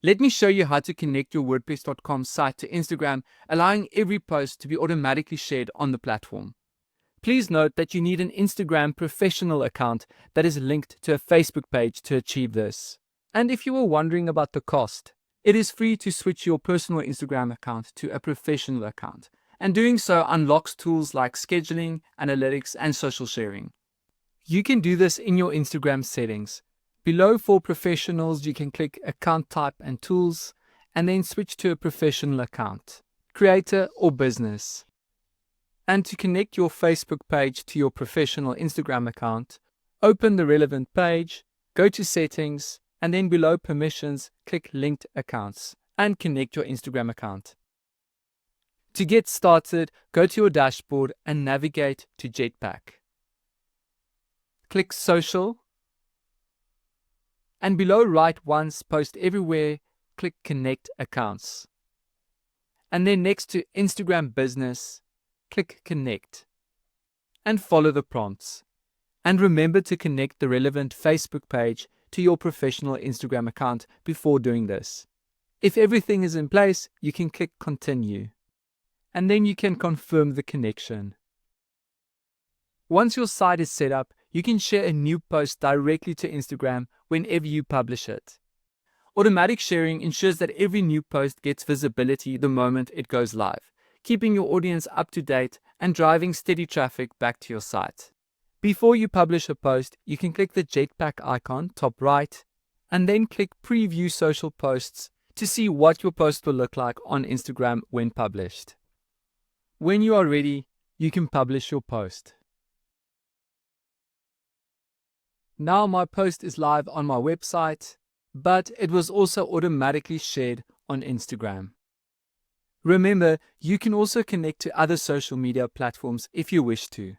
Let me show you how to connect your WordPress.com site to Instagram, allowing every post to be automatically shared on the platform. Please note that you need an Instagram professional account that is linked to a Facebook page to achieve this. And if you were wondering about the cost, it is free to switch your personal Instagram account to a professional account, and doing so unlocks tools like scheduling, analytics, and social sharing. You can do this in your Instagram settings. Below for professionals, you can click Account Type and Tools, and then switch to a professional account, creator or business. And to connect your Facebook page to your professional Instagram account, open the relevant page, go to Settings, and then below Permissions, click Linked Accounts, and connect your Instagram account. To get started, go to your dashboard and navigate to Jetpack. Click Social, and below Write Once, Post Everywhere, click Connect Accounts. And then next to Instagram Business, click Connect. And follow the prompts. And remember to connect the relevant Facebook page to your professional Instagram account before doing this. If everything is in place, you can click Continue. And then you can confirm the connection. Once your site is set up, you can share a new post directly to Instagram whenever you publish it. Automatic sharing ensures that every new post gets visibility the moment it goes live, keeping your audience up to date and driving steady traffic back to your site. Before you publish a post, you can click the Jetpack icon top right and then click Preview Social Posts to see what your post will look like on Instagram when published. When you are ready, you can publish your post. Now my post is live on my website, but it was also automatically shared on Instagram. Remember, you can also connect to other social media platforms if you wish to.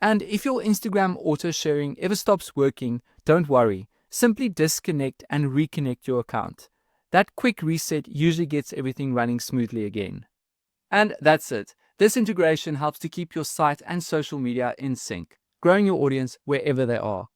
And if your Instagram auto-sharing ever stops working, don't worry. Simply disconnect and reconnect your account. That quick reset usually gets everything running smoothly again. And that's it. This integration helps to keep your site and social media in sync, growing your audience wherever they are.